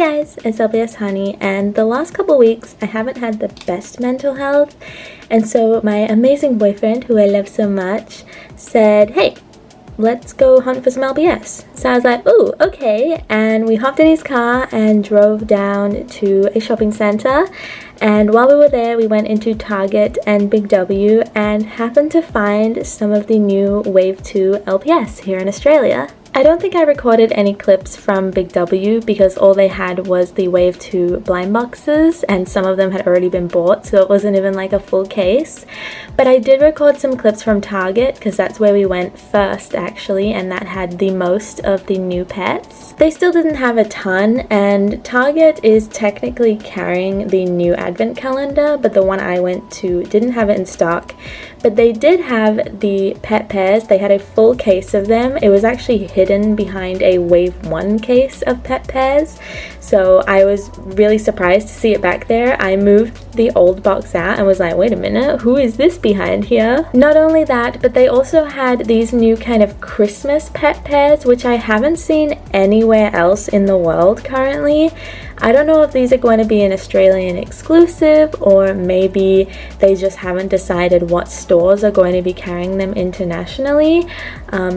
guys, it's LpsHoney, and the last couple weeks I haven't had the best mental health, and so my amazing boyfriend, who I love so much, said, hey, let's go hunt for some LPS. So I was like, ooh, okay, and we hopped in his car and drove down to a shopping center, and while we were there we went into Target and Big W and happened to find some of the new Wave 2 LPS here in Australia. I don't think I recorded any clips from Big W because all they had was the Wave 2 blind boxes and some of them had already been bought, so it wasn't even like a full case. But I did record some clips from Target because that's where we went first actually, and that had the most of the new pets. They still didn't have a ton, and Target is technically carrying the new advent calendar, but the one I went to didn't have it in stock. But they did have the pet pairs. They had a full case of them. It was actually hidden behind a Wave 1 case of pet pairs, so I was really surprised to see it back there. I moved the old box out and was like, wait a minute, who is this behind here? Not only that, but they also had these new kind of Christmas pet pairs, which I haven't seen anywhere else in the world currently. I don't know if these are going to be an Australian exclusive, or maybe they just haven't decided what stores are going to be carrying them internationally.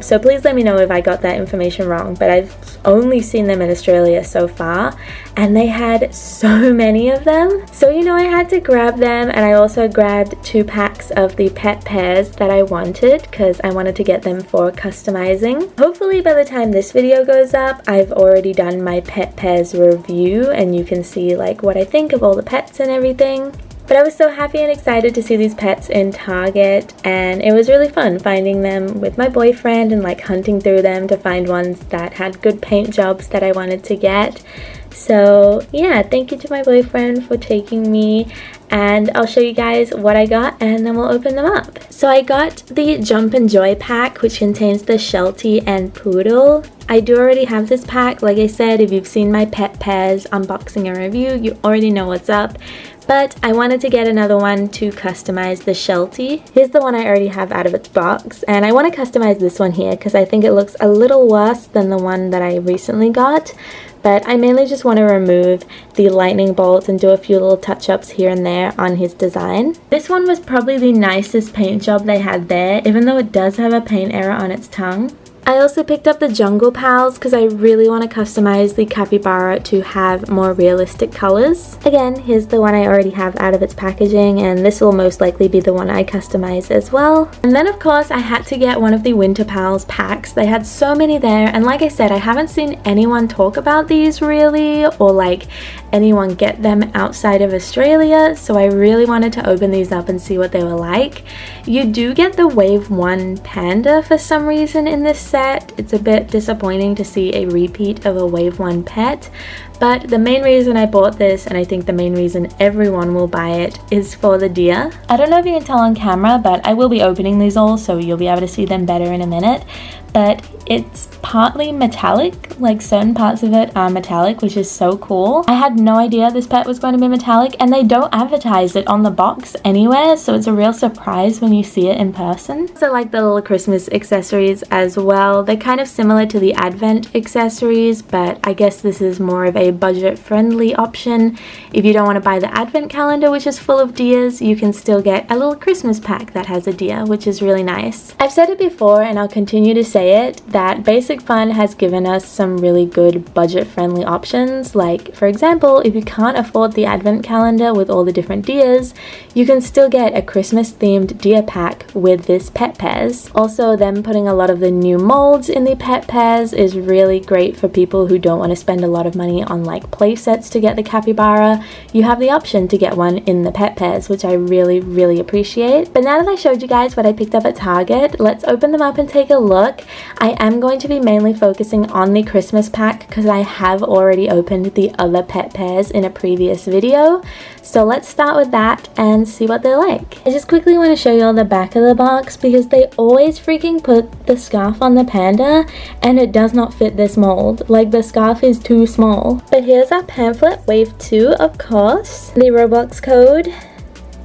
So please let me know if I got that information wrong, but I've only seen them in Australia so far, and they had so many of them. So you know, I had to grab them, and I also grabbed 2 packs of the pet pairs that I wanted because I wanted to get them for customizing. Hopefully by the time this video goes up, I've already done my pet pairs review and you can see like what I think of all the pets and everything. But I was so happy and excited to see these pets in Target, and it was really fun finding them with my boyfriend and like hunting through them to find ones that had good paint jobs that I wanted to get. So yeah, thank you to my boyfriend for taking me, and I'll show you guys what I got and then we'll open them up. So I got the Jump and Joy pack, which contains the Sheltie and Poodle. I do already have this pack. Like I said, if you've seen my pet pairs unboxing and review, you already know what's up. But I wanted to get another one to customize the Sheltie. Here's the one I already have out of its box, and I want to customize this one here because I think it looks a little worse than the one that I recently got. But I mainly just want to remove the lightning bolts and do a few little touch-ups here and there on his design. This one was probably the nicest paint job they had there, even though it does have a paint error on its tongue. I also picked up the Jungle Pals because I really want to customize the capybara to have more realistic colors. Again, here's the one I already have out of its packaging, and this will most likely be the one I customize as well. And then of course I had to get one of the Winter Pals packs. They had so many there, and like I said, I haven't seen anyone talk about these really, or like anyone get them outside of Australia, so I really wanted to open these up and see what they were like. You do get the Wave 1 panda for some reason in this set. It's a bit disappointing to see a repeat of a Wave 1 pet, but the main reason I bought this, and I think the main reason everyone will buy it, is for the deer. I don't know if you can tell on camera, but I will be opening these all, so you'll be able to see them better in a minute. But it's partly metallic, like certain parts of it are metallic, which is so cool. I had no idea this pet was going to be metallic, and they don't advertise it on the box anywhere, so it's a real surprise when you see it in person. So like the little Christmas accessories as well. They're kind of similar to the Advent accessories, but I guess this is more of a budget-friendly option. If you don't want to buy the Advent calendar, which is full of deers, you can still get a little Christmas pack that has a deer, which is really nice. I've said it before, and I'll continue to say it, that Basic Fun has given us some really good budget-friendly options. Like, for example, if you can't afford the Advent calendar with all the different deers, you can still get a Christmas-themed deer pack with this pet pairs. Also, them putting a lot of the new molds in the pet pairs is really great for people who don't want to spend a lot of money on like play sets to get the capybara. You have the option to get one in the pet pairs, which I really appreciate. But now that I showed you guys what I picked up at Target, let's open them up and take a look. I am going to be mainly focusing on the Christmas pack because I have already opened the other pet pairs in a previous video. So let's start with that and see what they're like. I just quickly want to show you all the back of the box because they always freaking put the scarf on the panda and it does not fit this mold. Like, the scarf is too small. But here's our pamphlet, Wave 2 of course, the Roblox code,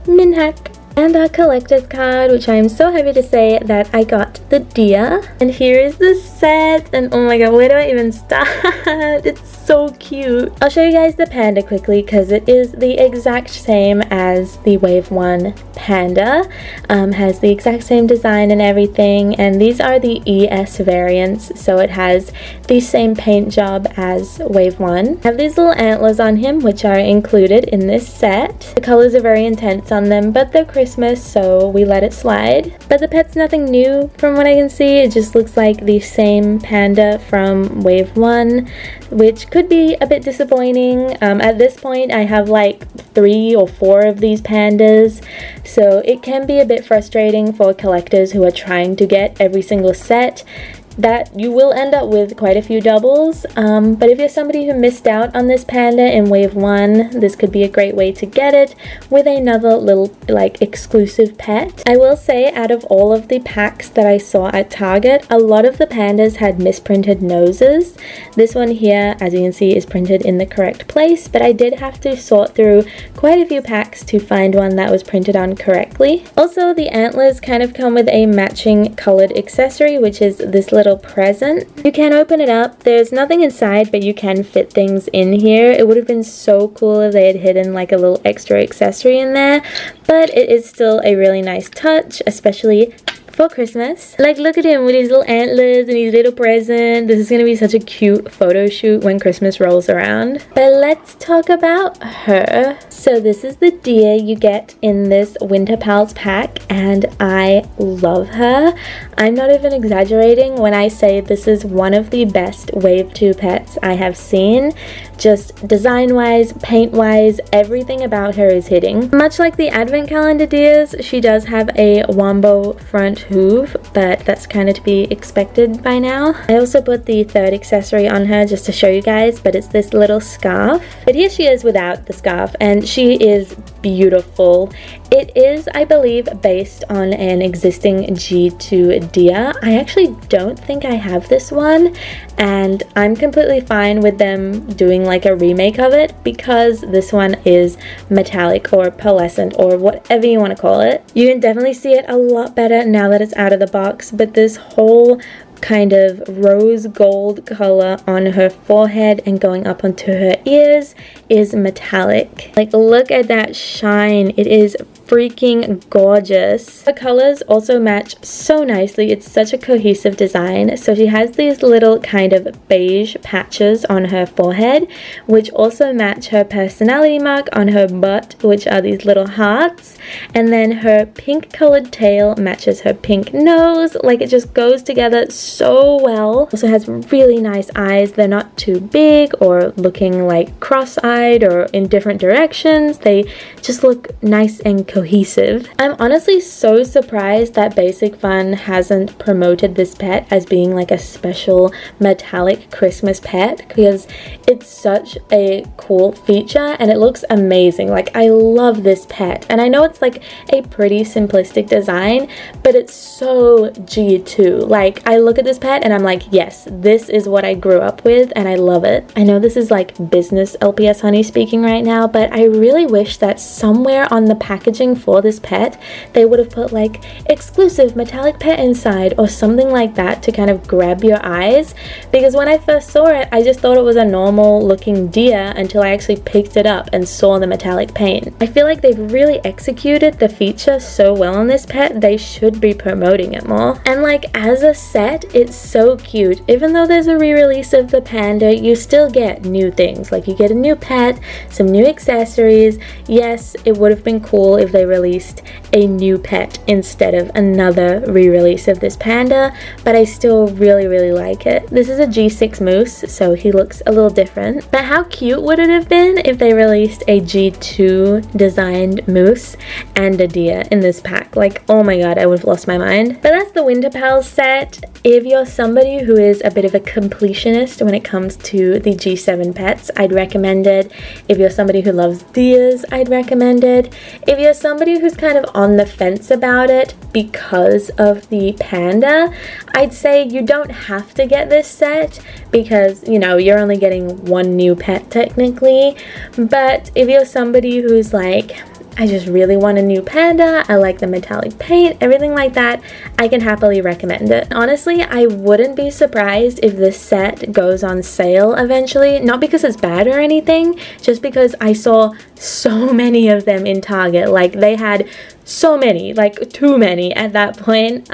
Minhack, and our collector's card, which I am so happy to say that I got the deer. And here is the set, and oh my god, where do I even start? It's so cute. I'll show you guys the panda quickly because it is the exact same as the Wave 1 panda. Has the exact same design and everything, and these are the ES variants, so it has the same paint job as Wave 1. I have these little antlers on him which are included in this set. The colors are very intense on them, but they're Christmas, so we let it slide. But the pet's nothing new from what I can see. It just looks like the same panda from Wave 1, which could be a bit disappointing. At this point I have like 3 or 4 of these pandas, so it can be a bit frustrating for collectors who are trying to get every single set, that you will end up with quite a few doubles. But if you're somebody who missed out on this panda in Wave 1, this could be a great way to get it with another little like exclusive pet. I will say, out of all of the packs that I saw at Target, a lot of the pandas had misprinted noses. This one here, as you can see, is printed in the correct place, but I did have to sort through quite a few packs to find one that was printed on correctly. Also, the antlers kind of come with a matching colored accessory, which is this little present. You can open it up. There's nothing inside, but you can fit things in here. It would have been so cool if they had hidden like a little extra accessory in there, but it is still a really nice touch, especially for Christmas. Like, look at him with his little antlers and his little present. This is gonna be such a cute photo shoot when Christmas rolls around. But let's talk about her. So this is the deer you get in this Winter Pals pack, and I love her. I'm not even exaggerating when I say this is one of the best Wave 2 pets I have seen. Just design-wise, paint-wise, everything about her is hitting. Much like the advent calendar deers, she does have a wombo front hoof, but that's kind of to be expected by now. I also put the third accessory on her just to show you guys, but it's this little scarf. But here she is without the scarf, and she is beautiful. It is, I believe, based on an existing G2 deer. I actually don't think I have this one, and I'm completely fine with them doing like a remake of it because this one is metallic or pearlescent or whatever you want to call it. You can definitely see it a lot better now that it's out of the box, but this whole kind of rose gold color on her forehead and going up onto her ears is metallic. Like, look at that shine. It is freaking gorgeous. The colors also match so nicely. It's such a cohesive design. So she has these little kind of beige patches on her forehead, which also match her personality mark on her butt, which are these little hearts. And then her pink colored tail matches her pink nose. Like, it just goes together so well. Also has really nice eyes. They're not too big or looking like cross-eyed or in different directions. They just look nice and cohesive. I'm honestly so surprised that Basic Fun hasn't promoted this pet as being like a special metallic Christmas pet, because it's such a cool feature and it looks amazing. Like, I love this pet, and I know it's like a pretty simplistic design, but it's so G2. Like, I look at this pet and I'm like, yes, this is what I grew up with and I love it. I know this is like business LpsHoney speaking right now, but I really wish that somewhere on the packaging for this pet they would have put like exclusive metallic pet inside or something like that to kind of grab your eyes, because when I first saw it I just thought it was a normal looking deer until I actually picked it up and saw the metallic paint. I feel like they've really executed the feature so well on this pet. They should be promoting it more. And like, as a set, it's so cute. Even though there's a re-release of the panda, you still get new things. Like, you get a new pet, some new accessories. Yes, it would have been cool if they released a new pet instead of another re-release of this panda, but I still really like it. This is a G6 moose, so he looks a little different. But how cute would it have been if they released a G2 designed moose and a deer in this pack? Like, oh my god, I would have lost my mind. But that's the Winter Pals set. If you're somebody who is a bit of a completionist when it comes to the G7 pets, I'd recommend it. If you're somebody who loves deers, I'd recommend it. If you're somebody who's kind of on the fence about it because of the panda, I'd say you don't have to get this set because, you know, you're only getting one new pet technically. But if you're somebody who's like, I just really want a new panda, I like the metallic paint, everything like that, I can happily recommend it. Honestly, I wouldn't be surprised if this set goes on sale eventually, not because it's bad or anything, just because I saw so many of them in Target. Like, they had so many, like too many at that point.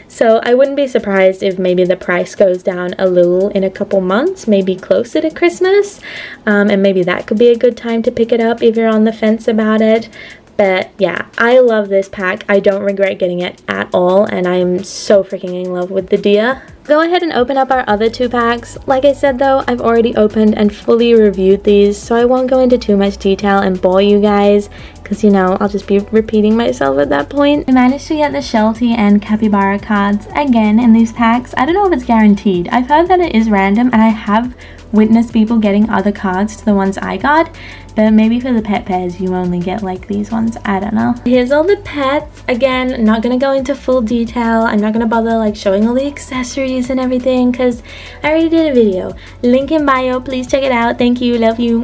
So I wouldn't be surprised if maybe the price goes down a little in a couple months, maybe closer to Christmas, and maybe that could be a good time to pick it up if you're on the fence about it. But yeah, I love this pack. I don't regret getting it at all, and I am so freaking in love with the deer. Go ahead and open up our other 2 packs. Like I said though, I've already opened and fully reviewed these, so I won't go into too much detail and bore you guys, because you know, I'll just be repeating myself at that point. I managed to get the Sheltie and Capybara cards again in these packs. I don't know if it's guaranteed. I've heard that it is random, and I have witnessed people getting other cards to the ones I got, but maybe for the pet pairs you only get like these ones, I don't know. Here's all the pets. Again, not gonna go into full detail. I'm not gonna bother like showing all the accessories and everything because I already did a video. Link in bio, please check it out. Thank you, love you.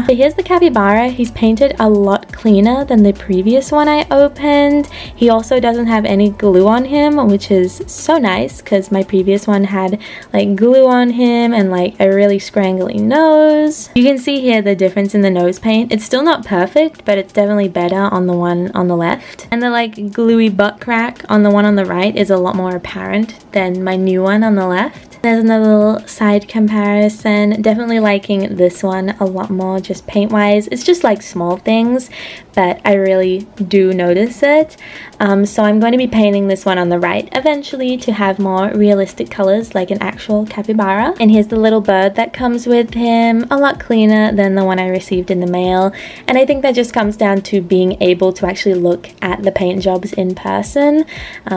So here's the capybara. He's painted a lot cleaner than the previous one I opened. He also doesn't have any glue on him, which is so nice because my previous one had like glue on him and like a really scrangly nose. You can see here the difference in the nose paint. It's still not perfect, but it's definitely better on the one on the left. And the like gluey butt crack on the one on the right is a lot more apparent than my new one on the left. There's another little side comparison. Definitely liking this one a lot more just paint wise. It's just like small things, but I really do notice it. So I'm going to be painting this one on the right eventually to have more realistic colors like an actual capybara. And here's the little bird that comes with him, a lot cleaner than the one I received in the mail. And I think that just comes down to being able to actually look at the paint jobs in person,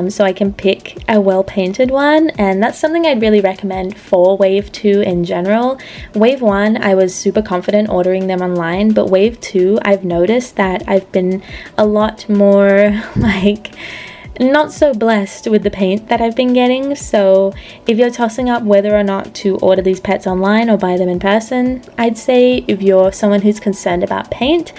so I can pick a well painted one, and that's something I'd really recommend for wave 2 in general. Wave 1 I was super confident ordering them online, but wave 2 I've noticed that I've been a lot more like not so blessed with the paint that I've been getting. So if you're tossing up whether or not to order these pets online or buy them in person, I'd say if you're someone who's concerned about paint,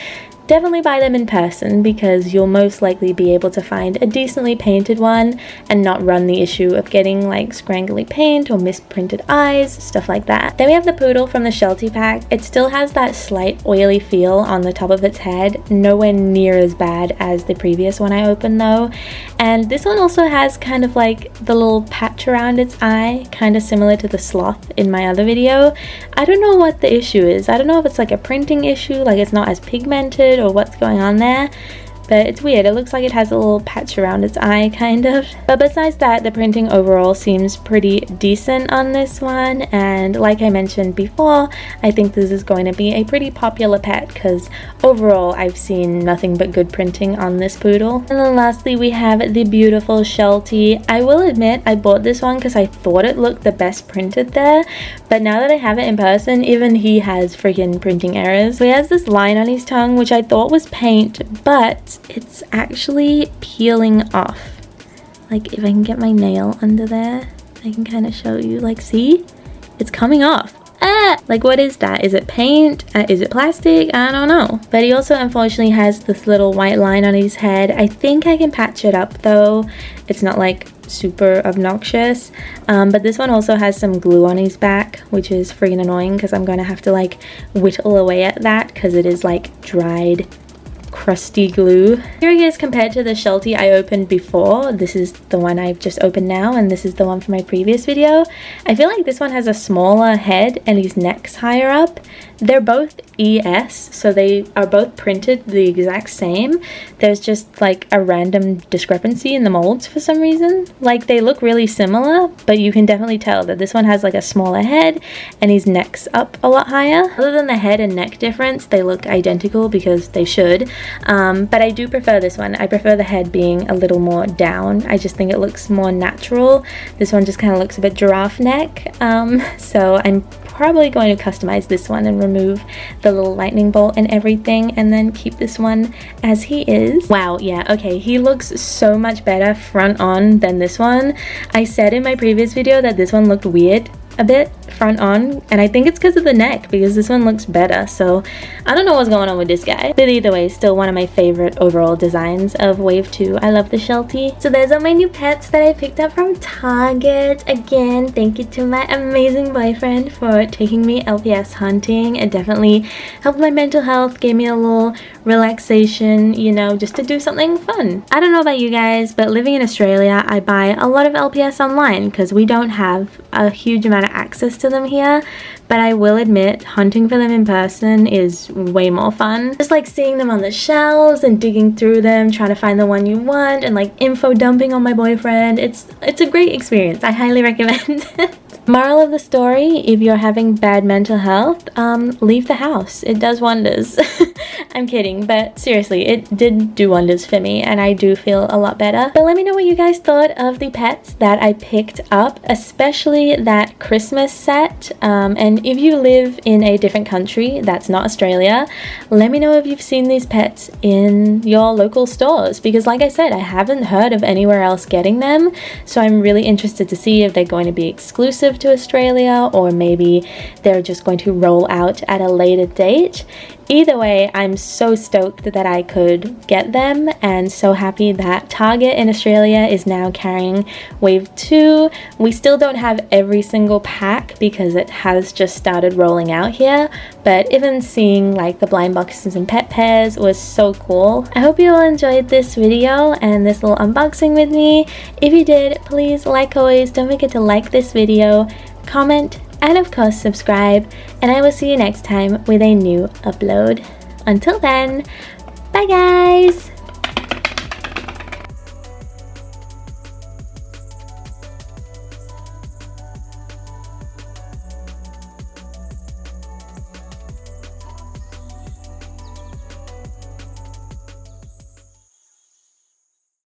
definitely buy them in person because you'll most likely be able to find a decently painted one and not run the issue of getting like scrangly paint or misprinted eyes, stuff like that. Then we have the poodle from the Sheltie pack. It still has that slight oily feel on the top of its head, nowhere near as bad as the previous one I opened though. And this one also has kind of like the little patch around its eye, kind of similar to the sloth in my other video. I don't know what the issue is. I don't know if it's like a printing issue, like it's not as pigmented or what's going on there, but it's weird. It looks like it has a little patch around its eye kind of. But besides that, the printing overall seems pretty decent on this one, and like I mentioned before, I think this is going to be a pretty popular pet because overall I've seen nothing but good printing on this poodle. And then lastly we have the beautiful Sheltie. I will admit I bought this one because I thought it looked the best printed there, but now that I have it in person, even he has freaking printing errors. So he has this line on his tongue which I thought was paint, but it's actually peeling off. Like if I can get my nail under there, I can kind of show you, like see? It's coming off. Ah! Like what is that? Is it paint? Is it plastic? I don't know. But he also unfortunately has this little white line on his head. I think I can patch it up though. It's not like super obnoxious. But this one also has some glue on his back, which is freaking annoying because I'm going to have to like whittle away at that because it is like dried crusty glue. Here he is compared to the Sheltie I opened before. This is the one I've just opened now, and this is the one from my previous video. I feel like this one has a smaller head and his neck's higher up. They're both ES, so they are both printed the exact same. There's just like a random discrepancy in the molds for some reason. Like they look really similar, but you can definitely tell that this one has like a smaller head and his neck's up a lot higher. Other than the head and neck difference, they look identical because they should. But I do prefer this one. I prefer the head being a little more down. I just think it looks more natural. This one just kind of looks a bit giraffe neck. So I'm probably going to customize this one and remove the little lightning bolt and everything, and then keep this one as he is. Wow, yeah, okay, he looks so much better front on than this one. I said in my previous video that this one looked weird a bit front on, and I think it's because of the neck, because this one looks better. So I don't know what's going on with this guy, but either way, still one of my favorite overall designs of wave 2. I love the Sheltie. So those are my new pets that I picked up from Target. Again, thank you to my amazing boyfriend for taking me LPS hunting. It definitely helped my mental health, gave me a little relaxation, you know, just to do something fun. I don't know about you guys, but living in Australia, I buy a lot of LPS online because we don't have a huge amount of access to them here. But I will admit, hunting for them in person is way more fun. Just like seeing them on the shelves and digging through them, trying to find the one you want, and like info dumping on my boyfriend. It's a great experience. I highly recommend it. Moral of the story, if you're having bad mental health, leave the house. It does wonders. I'm kidding, but seriously, it did do wonders for me, and I do feel a lot better. But let me know what you guys thought of the pets that I picked up, especially that Christmas set. And if you live in a different country that's not Australia, let me know if you've seen these pets in your local stores, because like I said, I haven't heard of anywhere else getting them. So I'm really interested to see if they're going to be exclusive to Australia, or maybe they're just going to roll out at a later date. Either way, I'm so stoked that I could get them, and so happy that Target in Australia is now carrying wave 2. We still don't have every single pack because it has just started rolling out here, but even seeing like the blind boxes and pet pairs was so cool. I hope you all enjoyed this video and this little unboxing with me. If you did, please, like always, don't forget to like this video, comment, and of course subscribe, and I will see you next time with a new upload. Until then, bye guys!